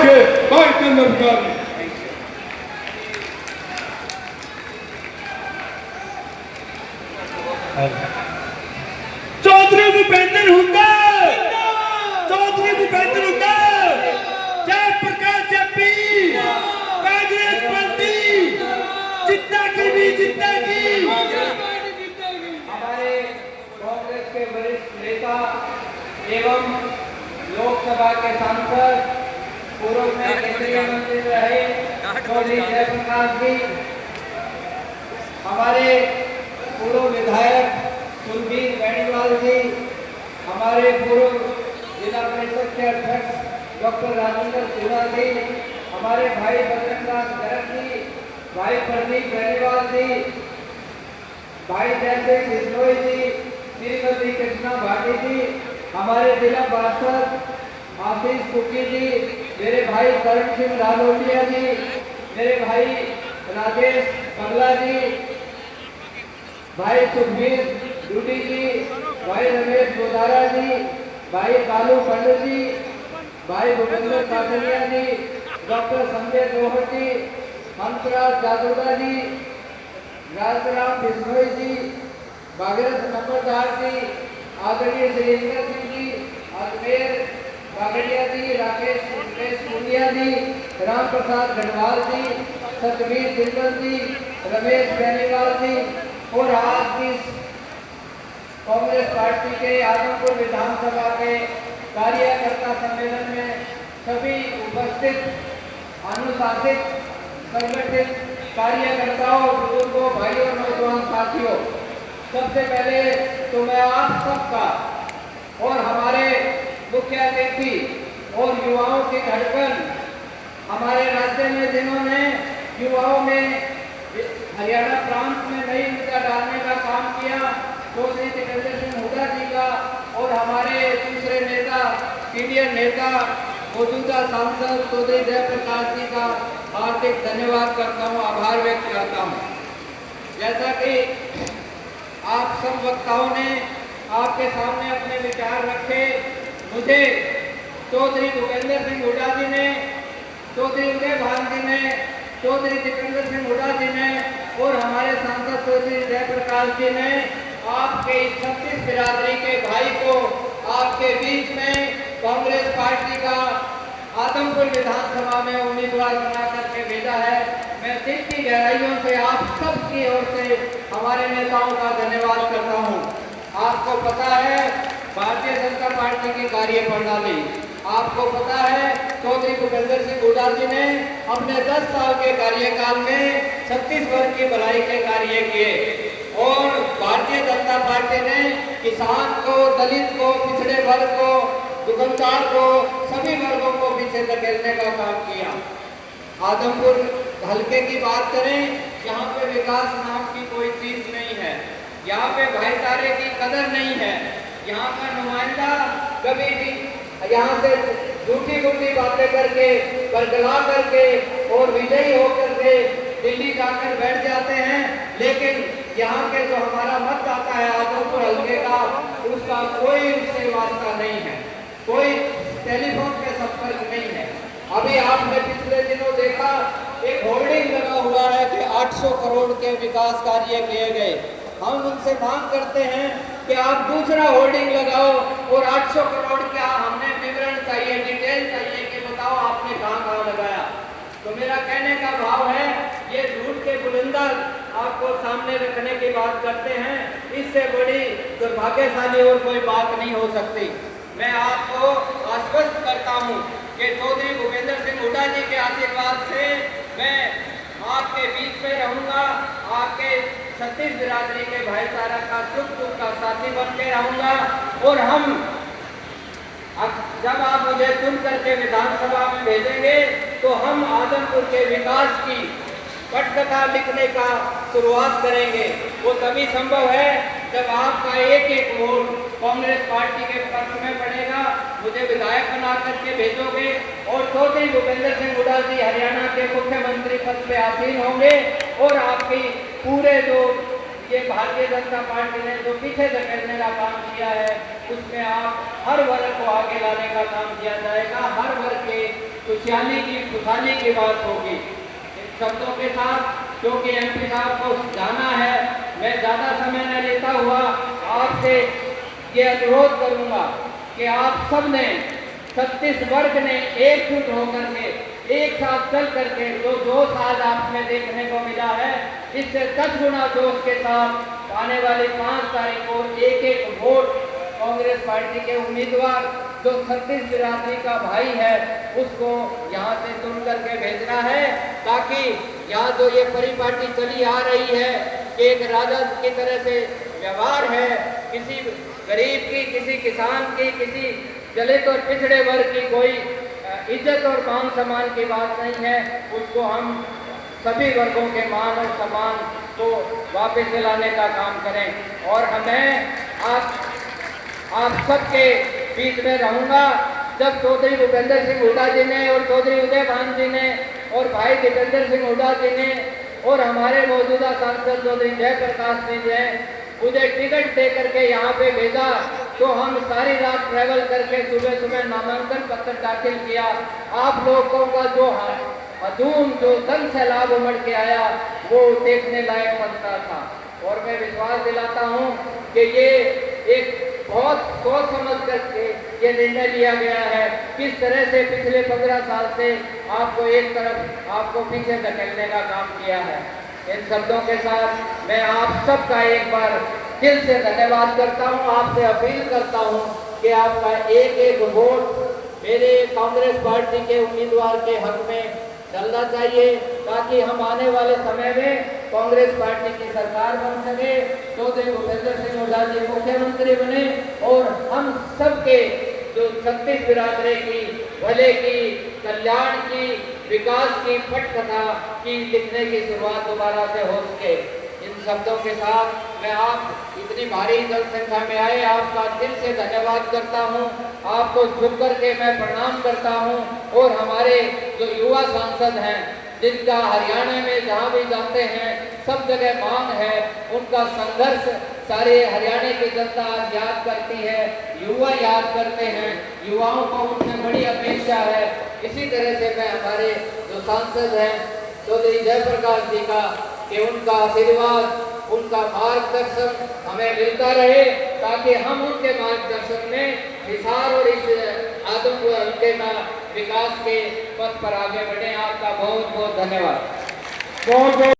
के भाई चंद्र अधिकारी। चौधरी भूपेंद्र हुड्डा, चौधरी भूपेंद्र हुड्डा, जय प्रकाश जेपी, कांग्रेस पार्टी जिंदागी जिंदागी। हमारे कांग्रेस के वरिष्ठ नेता एवं लोकसभा के सांसद, पूर्व में केंद्रीय मंत्री रहे चौधरी जयप्रकाश जी, हमारे पूर्व विधायक सुरवीर बेनीवाल जी, हमारे पूर्व जिला परिषद के अध्यक्ष डॉक्टर राजेंद्र सिन्हा जी, हमारे भाई बजरंगदास गर्ग जी, भाई प्रदीप बेनीवाल जी, भाई जयसिंह बिश्नोई जी, श्रीमती कृष्णा भाटी जी, हमारे जिला पार्षद आशीष कुकी जी, मेरे भाई करण सिंह लालोटिया जी, मेरे भाई राजेश बगला जी, भाई सुखबीर डूडी जी, भाई रमेश गोदारा जी, भाई कालू पंडित जी, भाई भूपेंद्र काकड़िया जी, डॉक्टर संजय जोहर जी, हंसराज जादूदा जी, राजराम बिश्नोई जी, भागीरथ नंबरदार जी, आदरणीय सुरेंद्र सिंह जी, अजमेर बागड़िया जी, राकेश पुनिया जी, राम प्रसाद गढ़वाल जी, सतवीर जिंदल जी, रमेश बेनीवाल जी और आज की कांग्रेस पार्टी के आजमपुर विधानसभा के कार्यकर्ता सम्मेलन में सभी उपस्थित अनुशासित संगठित कार्यकर्ताओं, बुजुर्गों, भाइयों, नौजवान साथियों, सबसे पहले तो मैं आप सबका और हमारे मुख्य अतिथि और युवाओं की धड़कन, हमारे राज्य में जिन्होंने युवाओं में हरियाणा प्रांत में नई ऊर्जा डालने का काम किया, चौधरी जितेंद्र सिंह हुड्डा जी का और हमारे दूसरे नेता, सीनियर नेता, मौजूदा सांसद चौधरी जयप्रकाश जी का हार्दिक धन्यवाद करता हूँ, आभार व्यक्त करता हूँ। जैसा कि आप सब वक्ताओं ने आपके सामने अपने विचार रखे, मुझे चौधरी भूपेंद्र सिंह हुड्डा जी ने, चौधरी उदय भान जी ने, चौधरी जितेंद्र सिंह हुड्डा जी ने और हमारे सांसद चौधरी जयप्रकाश जी ने आपके इस 36 बिरादरी के भाई को आपके बीच में कांग्रेस पार्टी का आदमपुर विधानसभा में उम्मीदवार बना करके भेजा है। मैं दिल की गहराइयों से आप सबकी ओर से हमारे नेताओं का धन्यवाद करता हूं। आपको पता है भारतीय जनता पार्टी की कार्य प्रणाली, आपको पता है चौधरी भूपेंद्र सिंह हुड्डा जी ने अपने 10 साल के कार्यकाल में छत्तीसगढ़ की भलाई के कार्य किए और भारतीय जनता पार्टी ने किसान को, दलित को, पिछड़े वर्ग को, दुकानदार को, सभी वर्गों को पीछे धकेलने का काम किया। आदमपुर हल्के की बात करें, यहाँ पे विकास नाम की कोई चीज नहीं है, यहाँ पे भाईचारे की कदर नहीं है। यहाँ का नुमाइंदा कभी भी यहाँ से झूठी मूठी बातें करके, बरगला करके और विजयी होकर के दिल्ली जाकर बैठ जाते हैं, लेकिन यहाँ के जो हमारा मत आता है आदमपुर हल्के का, उसका कोई उससे वास्ता नहीं है, कोई टेलीफोन पे संपर्क नहीं है। अभी आपने पिछले दिनों देखा एक होर्डिंग लगा हुआ है कि 800 करोड़ के विकास कार्य किए गए। हम उनसे मांग करते हैं कि आप दूसरा होर्डिंग लगाओ और 800 करोड़ का हमने विवरण चाहिए, डिटेल चाहिए कि बताओ आपने कहाँ कहाँ लगाया। तो मेरा कहने का भाव है, ये झूठ के बुलंदर आपको सामने रखने की बात करते हैं, इससे बड़ी दुर्भाग्यशाली और कोई बात नहीं हो सकती। मैं आपको आश्वस्त करता हूँ कि चौधरी भूपेंद्र सिंह हुड्डा जी के आशीर्वाद से मैं आपके बीच में रहूंगा, आपके 36 बिरादरी के भाईचारा का सुख दुख का साथी बन के रहूंगा और हम जब आप मुझे चुन करके विधानसभा में भेजेंगे तो हम आदमपुर के विकास की पटकथा लिखने का शुरुआत करेंगे। वो तभी संभव है जब आपका एक एक वोट कांग्रेस पार्टी के पक्ष में पड़ेगा, मुझे विधायक बना करके भेजोगे और चौधरी भूपेंद्र सिंह हुड्डा जी हरियाणा के मुख्यमंत्री पद पे आसीन होंगे और आपकी पूरे जो ये भारतीय जनता पार्टी ने जो पीछे धकेलने का काम किया है, उसमें आप हर वर्ग को आगे लाने का काम किया जाएगा, हर वर्ग के खुशहाली की बात होगी। इन शब्दों के साथ, क्योंकि एमपी साहब को जाना है, मैं ज़्यादा समय न लेता हुआ आपसे ये अनुरोध करूंगा कि आप सब ने, 36 वर्ग ने एकजुट होकर के, एक साथ चल करके जो जोश आज आप में देखने को मिला है, इससे 10 गुना जोश के साथ आने वाली 5 तारीख को एक एक वोट कांग्रेस पार्टी के उम्मीदवार जो 36 बिरादरी का भाई है उसको यहाँ से चुन करके भेजना है, ताकि यहाँ जो ये परिपाटी चली आ रही है कि एक राजा की तरह से व्यवहार है, किसी गरीब की, किसी किसान की, किसी दलित और पिछड़े वर्ग की कोई इज्जत और मान सम्मान की बात नहीं है, उसको हम सभी वर्गों के मान और सम्मान को वापस दिलाने का काम करें। और हमें आप सबके बीच में रहूंगा। जब चौधरी भूपेंद्र सिंह हुड्डा जी ने और चौधरी उदय भान जी ने और भाई दीपेंद्र सिंह हुड्डा जी ने और हमारे मौजूदा सांसद चौधरी जयप्रकाश जी ने मुझे टिकट दे करके यहाँ पे भेजा, तो हम सारी रात ट्रैवल करके सुबह सुबह नामांकन पत्र दाखिल किया। आप लोगों का जो हजूम, जो धन सैलाब उमड़ के आया, वो देखने लायक बनता था। और मैं विश्वास दिलाता हूँ कि ये एक बहुत सोच समझ करके ये निर्णय लिया गया है। किस तरह से पिछले 15 साल से आपको एक तरफ, आपको पीछे धकेलने का काम किया है। इन शब्दों के साथ मैं आप सबका एक बार दिल से धन्यवाद करता हूं, आपसे अपील करता हूं कि आपका एक एक वोट मेरे कांग्रेस पार्टी के उम्मीदवार के हक में डलना चाहिए, ताकि हम आने वाले समय में कांग्रेस पार्टी की सरकार बन सके, चौधरी भूपेंद्र सिंह हुड्डा जी मुख्यमंत्री बने और हम सबके जो 36 बिरादरी की भले की, कल्याण की, विकास की पटकथा की लिखने की शुरुआत दोबारा से हो सके। इन शब्दों के साथ मैं आप इतनी भारी जनसंख्या में आए, आपका दिल से धन्यवाद करता हूं, आपको झुक करके मैं प्रणाम करता हूं। और हमारे जो युवा सांसद हैं, जिनका हरियाणा में जहां भी जाते हैं सब जगह मांग है, उनका संघर्ष सारे हरियाणा की जनता आज याद करती है, युवा याद करते हैं, युवाओं को उनसे बड़ी अपेक्षा है। इसी तरह से मैं हमारे जो सांसद हैं चौधरी जयप्रकाश जी का, कि उनका आशीर्वाद, उनका मार्गदर्शन हमें मिलता रहे, ताकि हम उनके मार्गदर्शन में हिसार और इस आदमपुर हल्के का विकास के पथ पर आगे बढ़े। आपका बहुत बहुत धन्यवाद। बहुत बहुत